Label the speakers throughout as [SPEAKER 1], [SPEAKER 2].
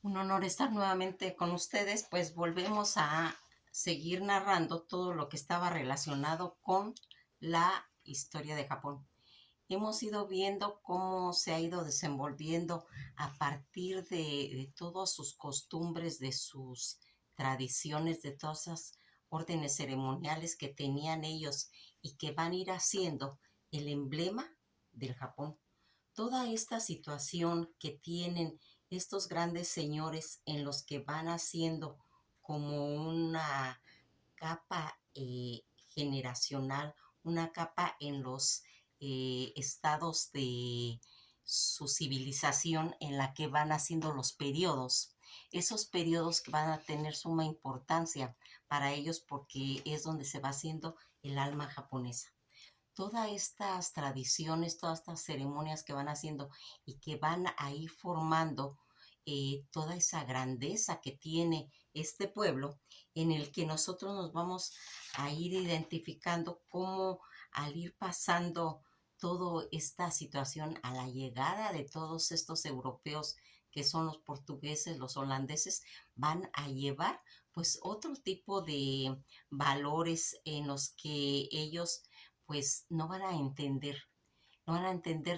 [SPEAKER 1] Un honor estar nuevamente con ustedes, pues volvemos a seguir narrando todo lo que estaba relacionado con la historia de Japón. Hemos ido viendo cómo se ha ido desenvolviendo a partir de todas sus costumbres, de sus tradiciones, de todas esas órdenes ceremoniales que tenían ellos y que van a ir haciendo el emblema del Japón. Toda esta situación que tienen estos grandes señores en los que van haciendo como una capa generacional, una capa en los estados de su civilización en la que van haciendo los periodos. Esos periodos que van a tener suma importancia para ellos porque es donde se va haciendo el alma japonesa. Todas estas tradiciones, todas estas ceremonias que van haciendo y que van a ir formando toda esa grandeza que tiene este pueblo, en el que nosotros nos vamos a ir identificando cómo al ir pasando toda esta situación a la llegada de todos estos europeos que son los portugueses, los holandeses, van a llevar pues otro tipo de valores en los que ellos pues no van a entender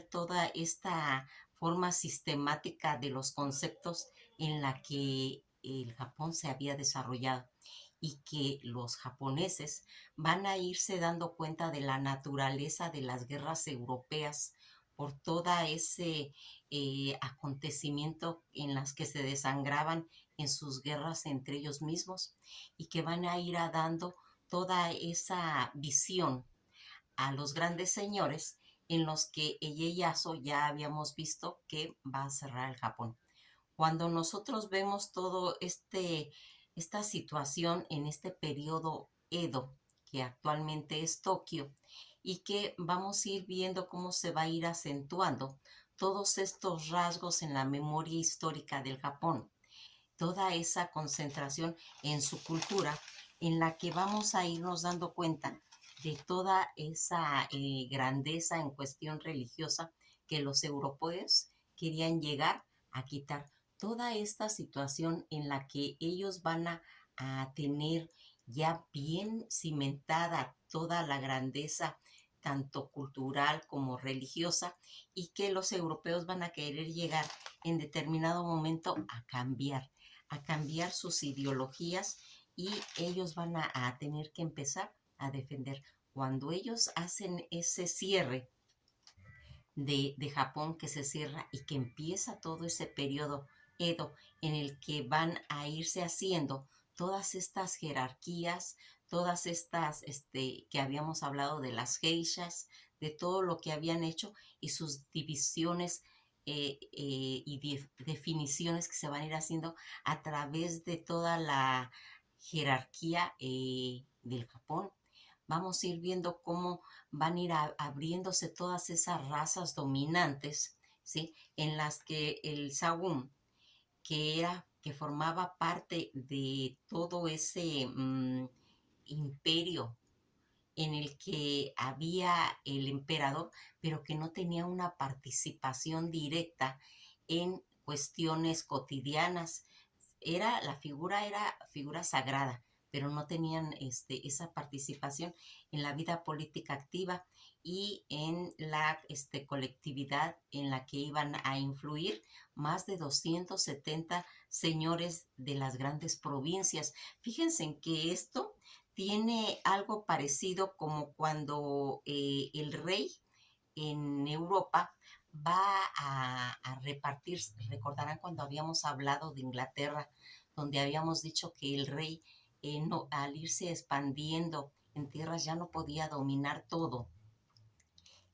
[SPEAKER 1] toda esta forma sistemática de los conceptos en la que el Japón se había desarrollado y que los japoneses van a irse dando cuenta de la naturaleza de las guerras europeas por todo ese acontecimiento en las que se desangraban en sus guerras entre ellos mismos y que van a ir dando toda esa visión a los grandes señores en los que Ieyasu ya habíamos visto que va a cerrar el Japón. Cuando nosotros vemos todo esta situación en este periodo Edo, que actualmente es Tokio, y que vamos a ir viendo cómo se va a ir acentuando todos estos rasgos en la memoria histórica del Japón, toda esa concentración en su cultura, en la que vamos a irnos dando cuenta de toda esa grandeza en cuestión religiosa que los europeos querían llegar a quitar. Toda esta situación en la que ellos van a tener ya bien cimentada toda la grandeza tanto cultural como religiosa y que los europeos van a querer llegar en determinado momento a cambiar sus ideologías y ellos van a tener que empezar a defender. Cuando ellos hacen ese cierre de Japón que se cierra y que empieza todo ese periodo Edo en el que van a irse haciendo todas estas jerarquías, todas estas que habíamos hablado de las geishas, de todo lo que habían hecho y sus divisiones y definiciones que se van a ir haciendo a través de toda la jerarquía del Japón. Vamos a ir viendo cómo van a ir abriéndose todas esas razas dominantes, ¿sí? En las que el Sahum, que formaba parte de todo ese imperio en el que había el emperador, pero que no tenía una participación directa en cuestiones cotidianas. Era figura sagrada, pero no tenían esa participación en la vida política activa y en la colectividad en la que iban a influir más de 270 señores de las grandes provincias. Fíjense en que esto tiene algo parecido como cuando el rey en Europa va repartir, recordarán cuando habíamos hablado de Inglaterra, donde habíamos dicho que el rey, no, al irse expandiendo en tierras, ya no podía dominar todo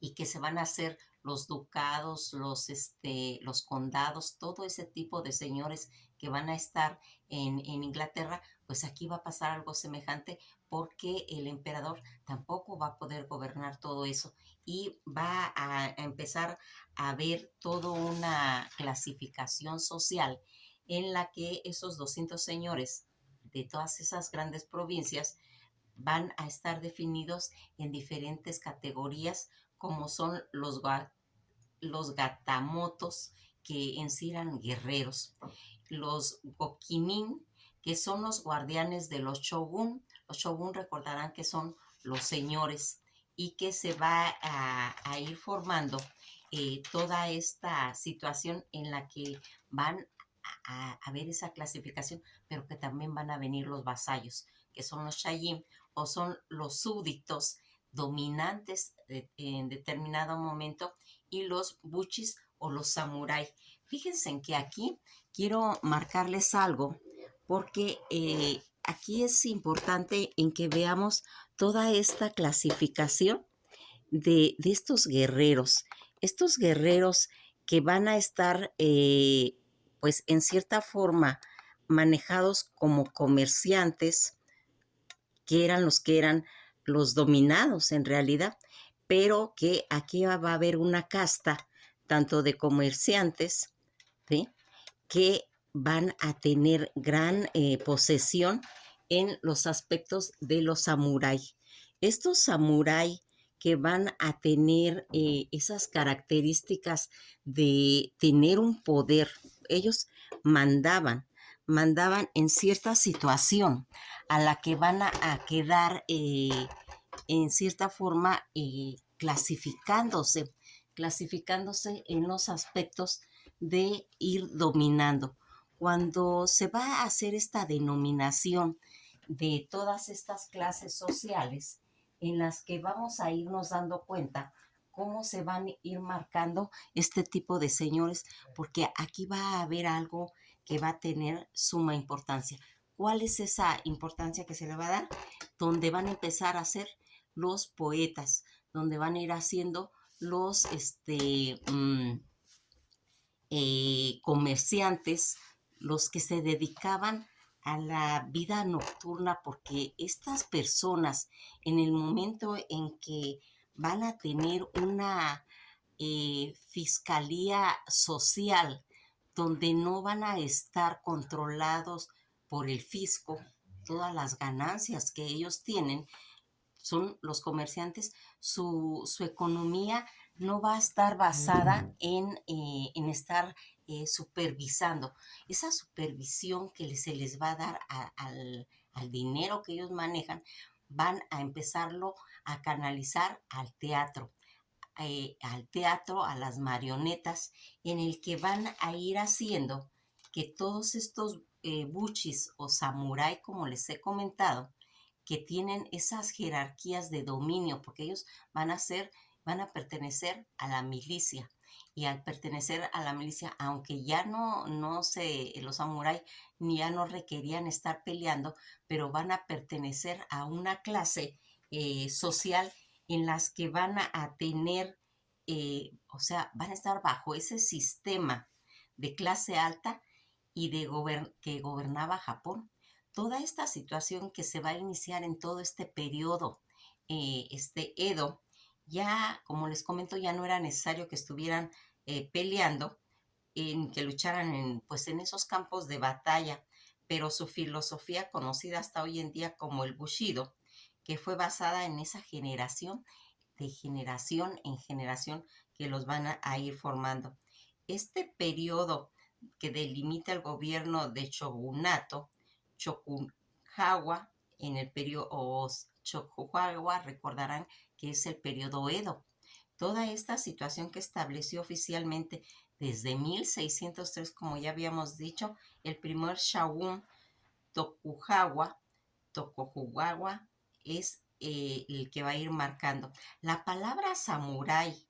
[SPEAKER 1] y que se van a hacer los ducados, los condados, todo ese tipo de señores que van a estar en Inglaterra, pues aquí va a pasar algo semejante porque el emperador tampoco va a poder gobernar todo eso y va a empezar a ver toda una clasificación social en la que esos 200 señores de todas esas grandes provincias van a estar definidos en diferentes categorías como son los gatamotos, que en sí eran guerreros. los Gokinin, que son los guardianes de los shogun. Los shogun recordarán que son los señores y que se va a ir formando toda esta situación en la que van a ver esa clasificación, pero que también van a venir los vasallos, que son los shayin o son los súbditos dominantes en determinado momento, y los buchis o los samuráis. Fíjense en que aquí quiero marcarles algo porque aquí es importante en que veamos toda esta clasificación de estos guerreros que van a estar, pues en cierta forma, manejados como comerciantes, que eran los dominados en realidad, pero que aquí va a haber una casta tanto de comerciantes, ¿sí?, que van a tener gran posesión en los aspectos de los samuráis. Estos samuráis que van a tener esas características de tener un poder. Ellos mandaban en cierta situación a la que van a quedar en cierta forma clasificándose en los aspectos de ir dominando. Cuando se va a hacer esta denominación de todas estas clases sociales, en las que vamos a irnos dando cuenta cómo se van a ir marcando este tipo de señores, porque aquí va a haber algo que va a tener suma importancia. ¿Cuál es esa importancia que se le va a dar? Donde van a empezar a hacer los poetas, donde van a ir haciendo los comerciantes, los que se dedicaban a la vida nocturna, porque estas personas, en el momento en que van a tener una fiscalía social, donde no van a estar controlados por el fisco, todas las ganancias que ellos tienen, son los comerciantes, su economía no va a estar basada en estar supervisando. Esa supervisión que se les va a dar al dinero que ellos manejan, van a empezarlo a canalizar al teatro, a las marionetas, en el que van a ir haciendo que todos estos buchis o samurái, como les he comentado, que tienen esas jerarquías de dominio, porque ellos van a pertenecer a la milicia. Y al pertenecer a la milicia, aunque ya no se, los samuráis ya no requerían estar peleando, pero van a pertenecer a una clase social en las que van a tener, o sea, van a estar bajo ese sistema de clase alta y que gobernaba Japón. Toda esta situación que se va a iniciar en todo este periodo, Edo, ya, como les comento, ya no era necesario que estuvieran peleando, en que lucharan pues en esos campos de batalla, pero su filosofía, conocida hasta hoy en día como el Bushido, que fue basada en esa generación, de generación en generación, que los van a ir formando. Este periodo que delimita el gobierno de shogunato, Tokugawa, en el periodo Tokugawa, recordarán que es el periodo Edo. Toda esta situación que estableció oficialmente desde 1603, como ya habíamos dicho, el primer shogun Tokugawa es el que va a ir marcando. La palabra samurái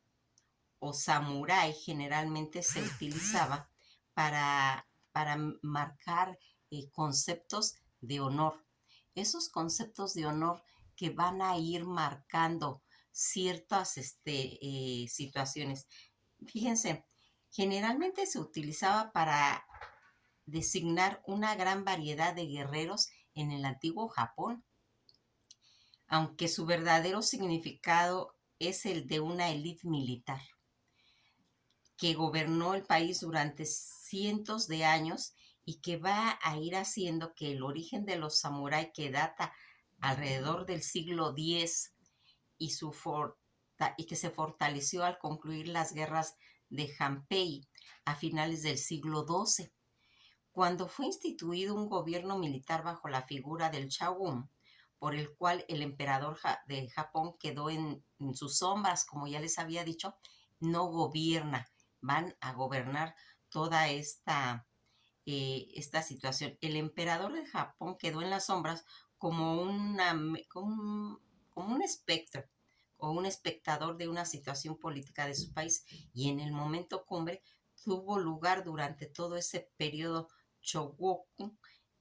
[SPEAKER 1] o samurái generalmente se utilizaba para marcar conceptos de honor. Esos conceptos de honor que van a ir marcando ciertas situaciones. Fíjense, generalmente se utilizaba para designar una gran variedad de guerreros en el antiguo Japón, aunque su verdadero significado es el de una élite militar que gobernó el país durante cientos de años y que va a ir haciendo que el origen de los samuráis, que data alrededor del siglo X y, y que se fortaleció al concluir las guerras de Hanpei a finales del siglo XII. Cuando fue instituido un gobierno militar bajo la figura del Shogun, por el cual el emperador de Japón quedó en sus sombras, como ya les había dicho, no gobierna, van a gobernar toda esta situación. El emperador de Japón quedó en las sombras como, como un espectro o un espectador de una situación política de su país, y en el momento cumbre tuvo lugar durante todo ese periodo Shogoku,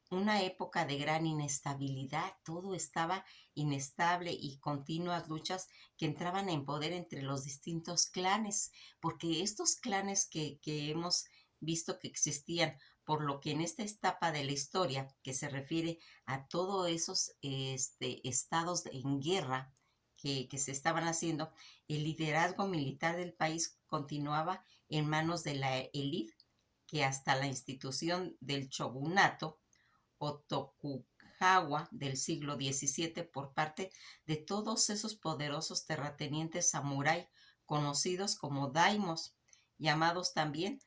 [SPEAKER 1] una época de gran inestabilidad. Todo estaba inestable y continuas luchas que entraban en poder entre los distintos clanes, porque estos clanes que hemos visto que existían, por lo que en esta etapa de la historia, que se refiere a todos esos estados en guerra que se estaban haciendo, el liderazgo militar del país continuaba en manos de la élite, que hasta la institución del shogunato o Tokugawa del siglo XVII por parte de todos esos poderosos terratenientes samurái conocidos como daimos, llamados también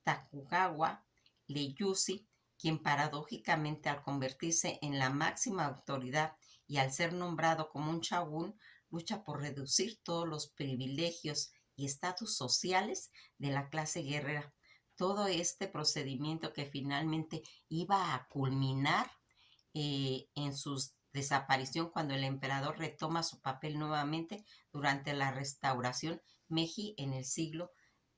[SPEAKER 1] Takugawa Ieyasu, quien paradójicamente, al convertirse en la máxima autoridad y al ser nombrado como un shogun, lucha por reducir todos los privilegios y estatus sociales de la clase guerrera. Todo este procedimiento que finalmente iba a culminar en su desaparición cuando el emperador retoma su papel nuevamente durante la restauración Meiji en el siglo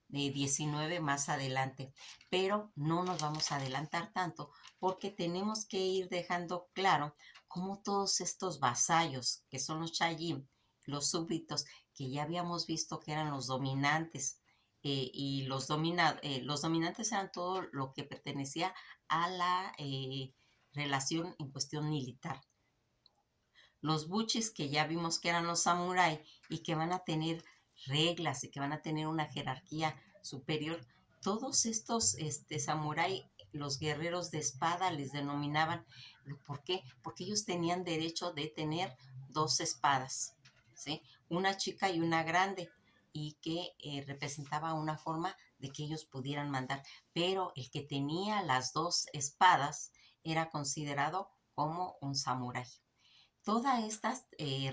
[SPEAKER 1] XIX más adelante. Pero no nos vamos a adelantar tanto, porque tenemos que ir dejando claro cómo todos estos vasallos, que son los Shayim, los súbditos, que ya habíamos visto que eran los dominantes, y los dominantes eran todo lo que pertenecía a la relación en cuestión militar. Los buchis, que ya vimos que eran los samuráis y que van a tener reglas y que van a tener una jerarquía superior. Todos estos samuráis, los guerreros de espada, les denominaban. ¿Por qué? Porque ellos tenían derecho de tener dos espadas, ¿sí? Una chica y una grande, y que representaba una forma de que ellos pudieran mandar. Pero el que tenía las dos espadas era considerado como un samurái. Toda esta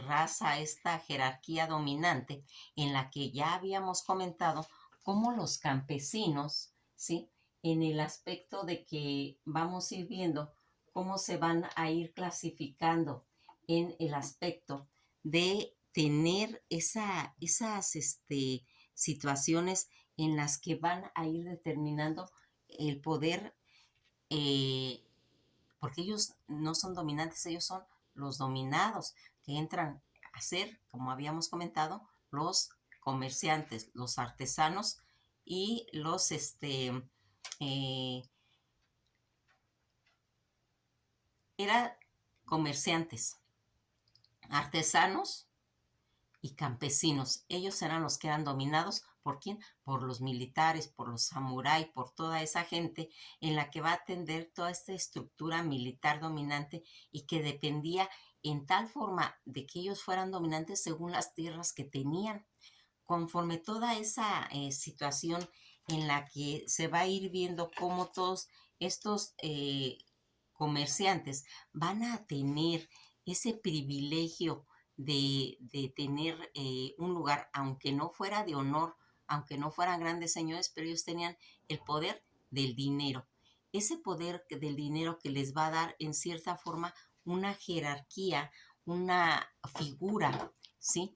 [SPEAKER 1] raza, esta jerarquía dominante, en la que ya habíamos comentado cómo los campesinos, ¿sí? En el aspecto de que vamos a ir viendo cómo se van a ir clasificando en el aspecto de tener esas situaciones en las que van a ir determinando el poder, eh, porque ellos no son dominantes, ellos son los dominados, que entran a ser, como habíamos comentado, los comerciantes, los artesanos y los eh, era comerciantes, artesanos y campesinos. Ellos eran los que eran dominados. ¿Por quién? Por los militares, por los samuráis, por toda esa gente en la que va a atender toda esta estructura militar dominante, y que dependía en tal forma de que ellos fueran dominantes según las tierras que tenían. Conforme toda esa situación en la que se va a ir viendo cómo todos estos comerciantes van a tener ese privilegio de tener un lugar, aunque no fuera de honor, aunque no fueran grandes señores, pero ellos tenían el poder del dinero. Ese poder del dinero que les va a dar en cierta forma una jerarquía, una figura, ¿sí?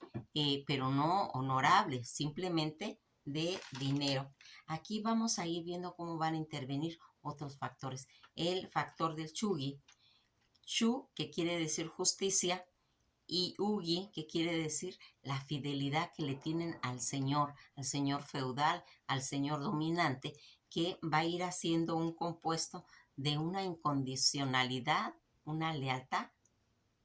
[SPEAKER 1] Pero no honorable, simplemente de dinero. Aquí vamos a ir viendo cómo van a intervenir otros factores. El factor del Chugi, Shu, que quiere decir justicia, y Ugi, que quiere decir la fidelidad que le tienen al señor feudal, al señor dominante, que va a ir haciendo un compuesto de una incondicionalidad, una lealtad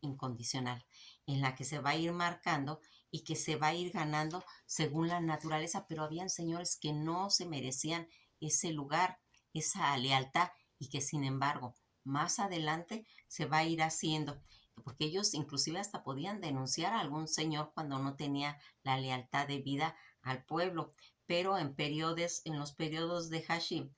[SPEAKER 1] incondicional, en la que se va a ir marcando y que se va a ir ganando según la naturaleza. Pero habían señores que no se merecían ese lugar, esa lealtad, y que sin embargo más adelante se va a ir haciendo, porque ellos inclusive hasta podían denunciar a algún señor cuando no tenía la lealtad debida al pueblo. Pero en los periodos de Hashim,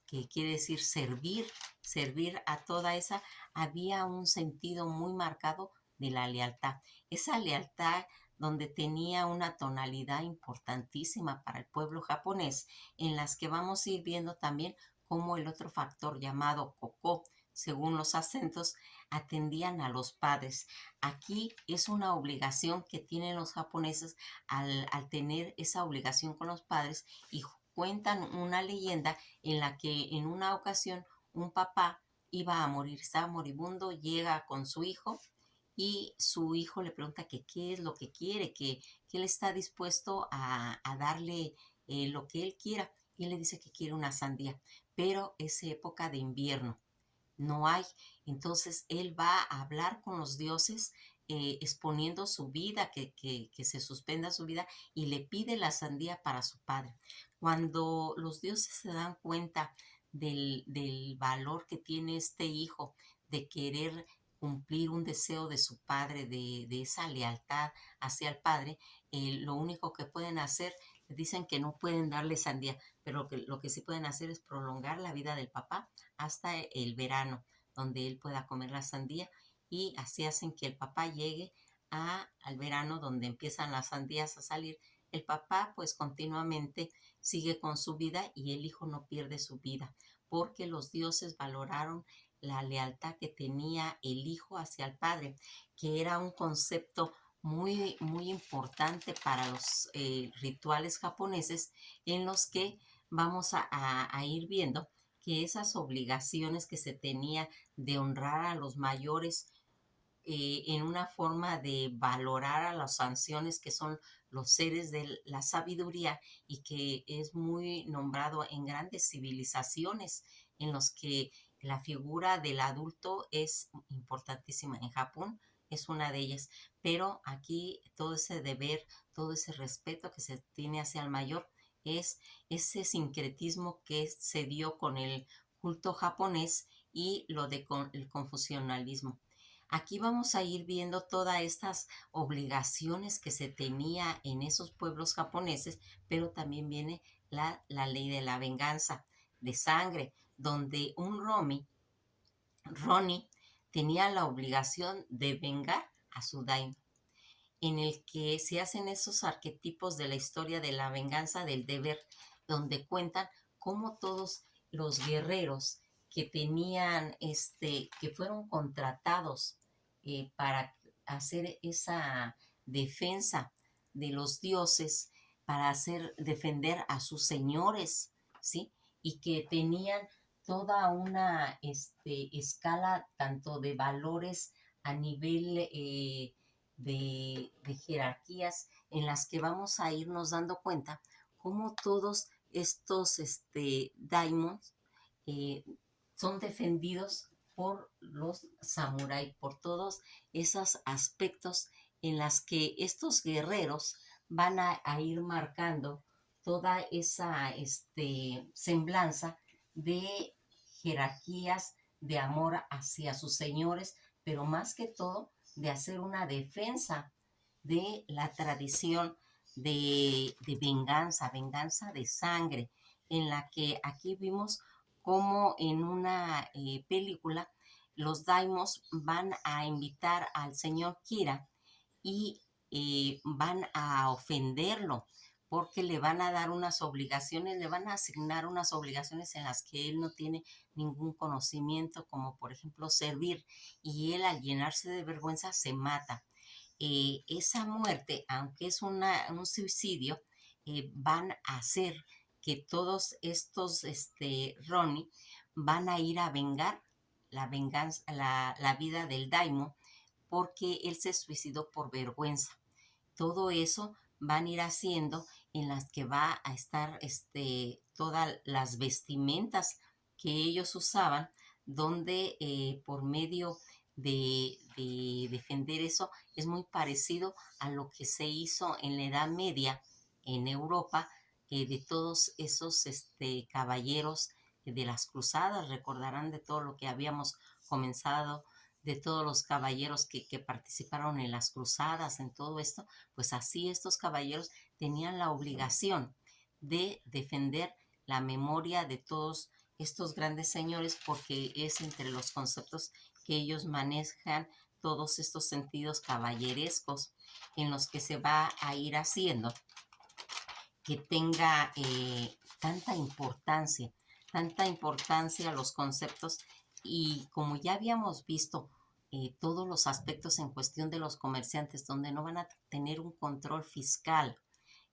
[SPEAKER 1] que quiere decir servir, servir a toda esa, había un sentido muy marcado de la lealtad. Esa lealtad donde tenía una tonalidad importantísima para el pueblo japonés, en las que vamos a ir viendo también cómo el otro factor llamado koko, según los acentos, atendían a los padres. Aquí es una obligación que tienen los japoneses al tener esa obligación con los padres, y cuentan una leyenda en la que en una ocasión un papá iba a morir, estaba moribundo, llega con su hijo y su hijo le pregunta que qué es lo que quiere, que él está dispuesto a darle lo que él quiera, y él le dice que quiere una sandía, pero es época de invierno, no hay. Entonces él va a hablar con los dioses, exponiendo su vida, que se suspenda su vida, y le pide la sandía para su padre. Cuando los dioses se dan cuenta del valor que tiene este hijo de querer cumplir un deseo de su padre, de esa lealtad hacia el padre, lo único que pueden hacer, dicen que no pueden darle sandía, pero lo que sí pueden hacer es prolongar la vida del papá hasta el verano, donde él pueda comer la sandía, y así hacen que el papá llegue al verano, donde empiezan las sandías a salir. El papá pues continuamente sigue con su vida y el hijo no pierde su vida, porque los dioses valoraron la lealtad que tenía el hijo hacia el padre, que era un concepto muy, muy importante para los rituales japoneses, en los que vamos a ir viendo que esas obligaciones que se tenía de honrar a los mayores, en una forma de valorar a las ancianos, que son los seres de la sabiduría, y que es muy nombrado en grandes civilizaciones en los que la figura del adulto es importantísima. En Japón es una de ellas, pero aquí todo ese deber, todo ese respeto que se tiene hacia el mayor, es ese sincretismo que se dio con el culto japonés y lo de el confucianismo. Aquí vamos a ir viendo todas estas obligaciones que se tenía en esos pueblos japoneses, pero también viene la ley de la venganza de sangre, donde un Ronnie tenía la obligación de vengar a su daimyo, en el que se hacen esos arquetipos de la historia de la venganza del deber, donde cuentan cómo todos los guerreros que tenían, que fueron contratados para hacer esa defensa de los dioses, para defender a sus señores, ¿sí? Y que tenían toda una escala tanto de valores a nivel de jerarquías, en las que vamos a irnos dando cuenta cómo todos estos daimons eh, son defendidos por los samuráis, por todos esos aspectos en las que estos guerreros van a ir marcando toda esa semblanza de jerarquías, de amor hacia sus señores, pero más que todo de hacer una defensa de la tradición de venganza, venganza de sangre, en la que aquí vimos como en una película los daimos van a invitar al señor Kira, y van a ofenderlo, porque le van a dar unas obligaciones, le van a asignar unas obligaciones en las que él no tiene ningún conocimiento, como por ejemplo servir, y él, al llenarse de vergüenza, se mata. Esa muerte, aunque es un suicidio, van a hacer que todos estos Ronnie van a ir a vengar la vida del daimo, porque él se suicidó por vergüenza. Todo eso van a ir haciendo, en las que va a estar todas las vestimentas que ellos usaban, donde por medio de defender eso, es muy parecido a lo que se hizo en la Edad Media en Europa, de todos esos caballeros de las cruzadas. Recordarán de todo lo que habíamos comenzado, de todos los caballeros que participaron en las cruzadas, en todo esto. Pues así estos caballeros tenían la obligación de defender la memoria de todos estos grandes señores, porque es entre los conceptos que ellos manejan todos estos sentidos caballerescos en los que se va a ir haciendo que tenga tanta importancia los conceptos y como ya habíamos visto todos los aspectos en cuestión de los comerciantes donde no van a tener un control fiscal,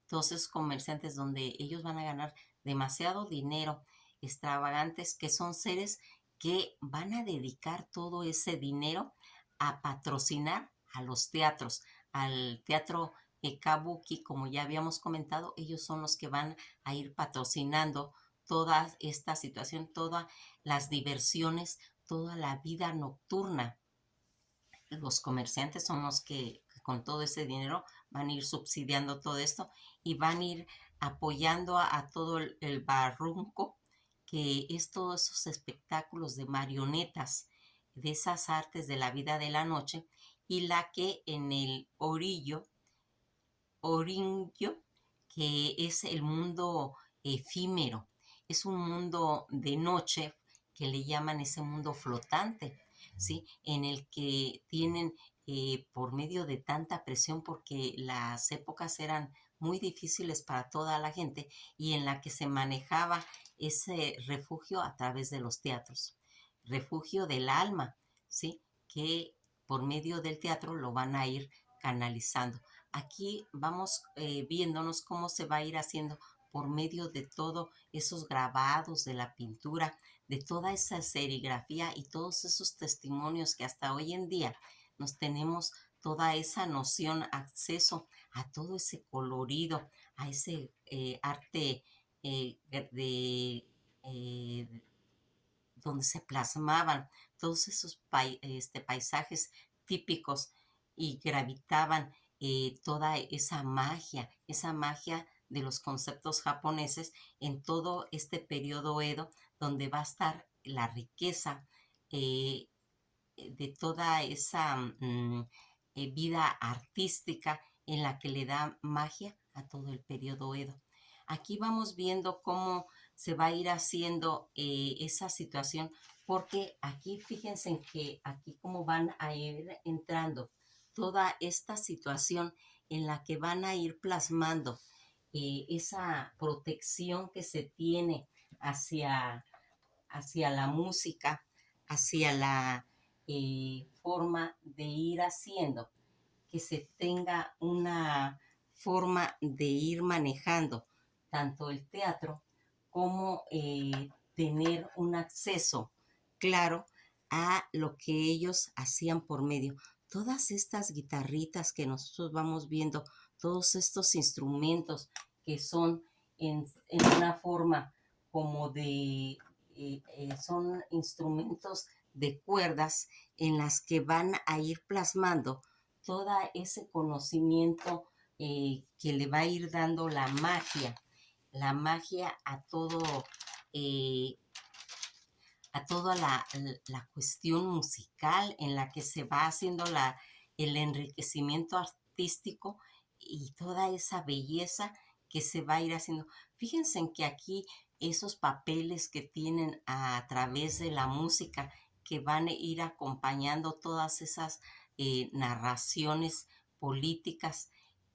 [SPEAKER 1] todos esos comerciantes donde ellos van a ganar demasiado dinero, extravagantes, que son seres que van a dedicar todo ese dinero a patrocinar a los teatros, al teatro Kabuki, como ya habíamos comentado, ellos son los que van a ir patrocinando toda esta situación, todas las diversiones, toda la vida nocturna. Los comerciantes son los que con todo ese dinero van a ir subsidiando todo esto y van a ir apoyando a todo el barrunco, que es todos esos espectáculos de marionetas, de esas artes de la vida de la noche, y la que en el Orinjo, que es el mundo efímero, es un mundo de noche que le llaman ese mundo flotante, ¿sí? En el que tienen por medio de tanta presión, porque las épocas eran muy difíciles para toda la gente y en la que se manejaba ese refugio a través de los teatros, refugio del alma, ¿sí? Que por medio del teatro lo van a ir canalizando. Aquí vamos viéndonos cómo se va a ir haciendo por medio de todos esos grabados de la pintura, de toda esa serigrafía y todos esos testimonios que hasta hoy en día nos tenemos toda esa noción, acceso a todo ese colorido, a ese arte de donde se plasmaban todos esos paisajes típicos y gravitaban toda esa magia de los conceptos japoneses en todo este periodo Edo, donde va a estar la riqueza eh, de toda esa vida artística en la que le da magia a todo el periodo Edo. Aquí vamos viendo cómo se va a ir haciendo esa situación, porque aquí fíjense en que aquí cómo van a ir entrando toda esta situación en la que van a ir plasmando esa protección que se tiene hacia, hacia la música, hacia la forma de ir haciendo, que se tenga una forma de ir manejando tanto el teatro como tener un acceso claro a lo que ellos hacían por medio. Todas estas guitarritas que nosotros vamos viendo, todos estos instrumentos que son en una forma como de, son instrumentos de cuerdas en las que van a ir plasmando todo ese conocimiento que le va a ir dando la magia eh, a toda la cuestión musical en la que se va haciendo el enriquecimiento artístico y toda esa belleza que se va a ir haciendo. Fíjense en que aquí esos papeles que tienen a través de la música que van a ir acompañando todas esas narraciones políticas,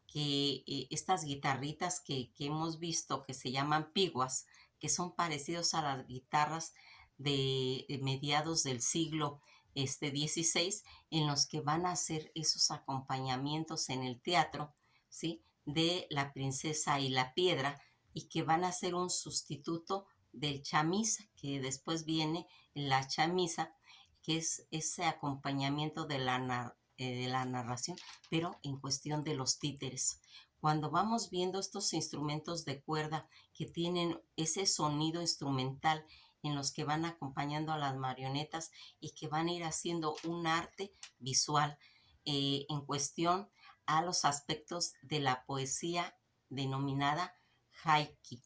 [SPEAKER 1] que estas guitarritas que hemos visto que se llaman piguas, que son parecidos a las guitarras de mediados del siglo XVI, en los que van a hacer esos acompañamientos en el teatro, ¿sí? De La princesa y la piedra, y que van a ser un sustituto del chamisa, que después viene la chamisa, que es ese acompañamiento de la narración, pero en cuestión de los títeres. Cuando vamos viendo estos instrumentos de cuerda que tienen ese sonido instrumental en los que van acompañando a las marionetas y que van a ir haciendo un arte visual en cuestión a los aspectos de la poesía denominada haiku.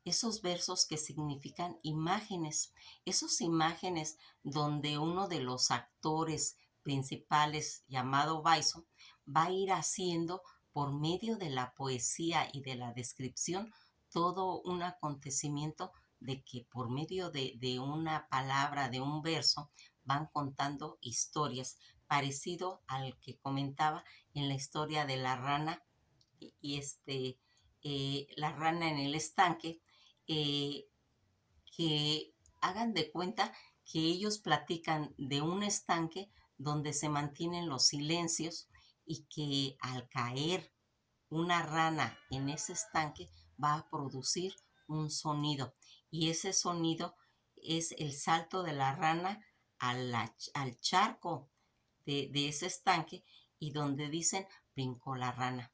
[SPEAKER 1] Esos versos que significan imágenes, esos imágenes donde uno de los actores principales, llamado Baiso, va a ir haciendo por medio de la poesía y de la descripción todo un acontecimiento de que por medio de una palabra, de un verso, van contando historias, parecido al que comentaba en la historia de la rana y la rana en el estanque, eh, que hagan de cuenta que ellos platican de un estanque donde se mantienen los silencios y que al caer una rana en ese estanque va a producir un sonido y ese sonido es el salto de la rana al charco de ese estanque y donde dicen brincó la rana.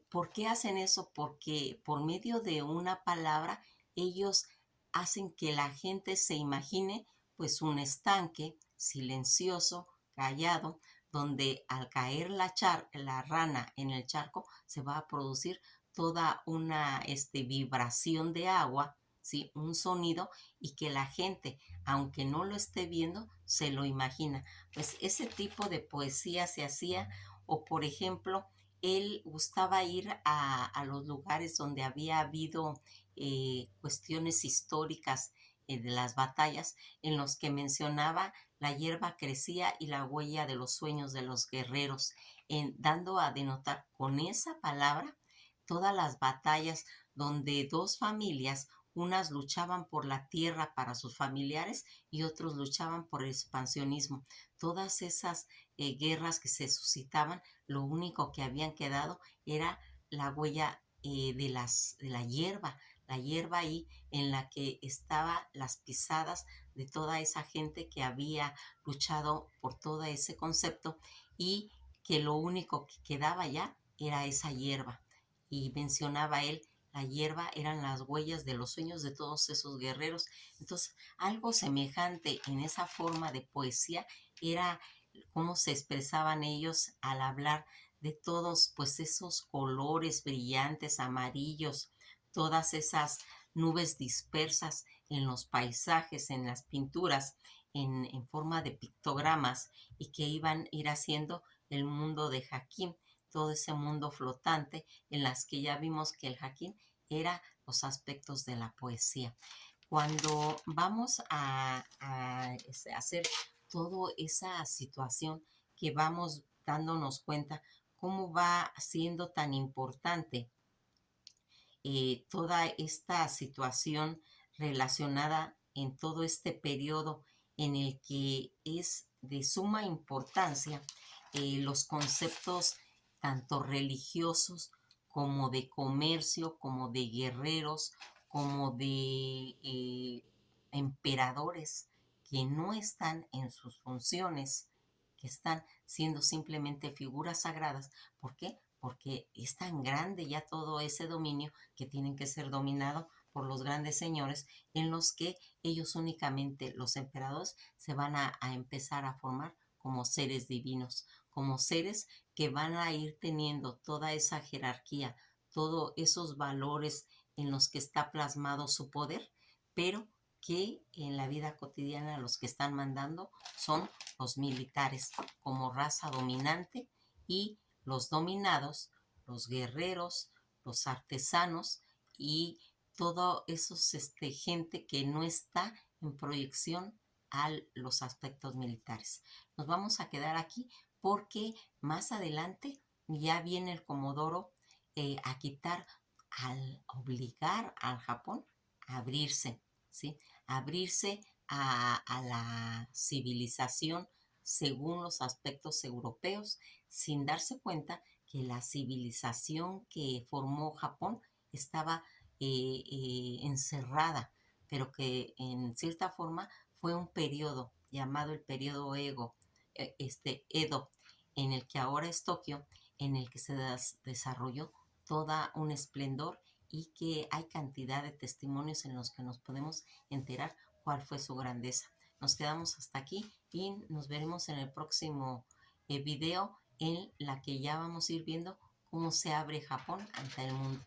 [SPEAKER 1] ¿Por qué hacen eso? Porque por medio de una palabra ellos hacen que la gente se imagine pues un estanque silencioso, callado, donde al caer la rana en el charco se va a producir toda una vibración de agua, ¿sí? Un sonido y que la gente, aunque no lo esté viendo, se lo imagina. Pues ese tipo de poesía se hacía o por ejemplo, él gustaba ir a los lugares donde había habido cuestiones históricas de las batallas en los que mencionaba la hierba crecía y la huella de los sueños de los guerreros, dando a denotar con esa palabra todas las batallas donde dos familias, unas luchaban por la tierra para sus familiares y otros luchaban por el expansionismo. Todas esas guerras que se suscitaban, lo único que habían quedado era la huella de la hierba ahí en la que estaban las pisadas de toda esa gente que había luchado por todo ese concepto y que lo único que quedaba ya era esa hierba. Y mencionaba él, la hierba eran las huellas de los sueños de todos esos guerreros. Entonces, algo semejante en esa forma de poesía era cómo se expresaban ellos al hablar de todos pues esos colores brillantes, amarillos, todas esas nubes dispersas en los paisajes, en las pinturas, en forma de pictogramas y que iban a ir haciendo el mundo de Hakim, todo ese mundo flotante en las que ya vimos que el Hakim era los aspectos de la poesía. Cuando vamos a hacer toda esa situación que vamos dándonos cuenta cómo va siendo tan importante toda esta situación relacionada en todo este periodo en el que es de suma importancia los conceptos tanto religiosos como de comercio, como de guerreros, como de emperadores que no están en sus funciones, que están siendo simplemente figuras sagradas. ¿Por qué? Porque es tan grande ya todo ese dominio que tienen que ser dominado por los grandes señores en los que ellos únicamente, los emperadores, se van a empezar a formar como seres divinos, como seres que van a ir teniendo toda esa jerarquía, todos esos valores en los que está plasmado su poder, pero que en la vida cotidiana los que están mandando son los militares como raza dominante y los dominados, los guerreros, los artesanos y todo esos gente que no está en proyección a los aspectos militares. Nos vamos a quedar aquí porque más adelante ya viene el Comodoro a quitar, al obligar al Japón a abrirse, ¿sí? Abrirse a la civilización según los aspectos europeos, sin darse cuenta que la civilización que formó Japón estaba encerrada, pero que en cierta forma fue un periodo llamado el periodo Edo, en el que ahora es Tokio, en el que se desarrolló toda un esplendor y que hay cantidad de testimonios en los que nos podemos enterar cuál fue su grandeza. Nos quedamos hasta aquí y nos veremos en el próximo video en la que ya vamos a ir viendo cómo se abre Japón ante el mundo.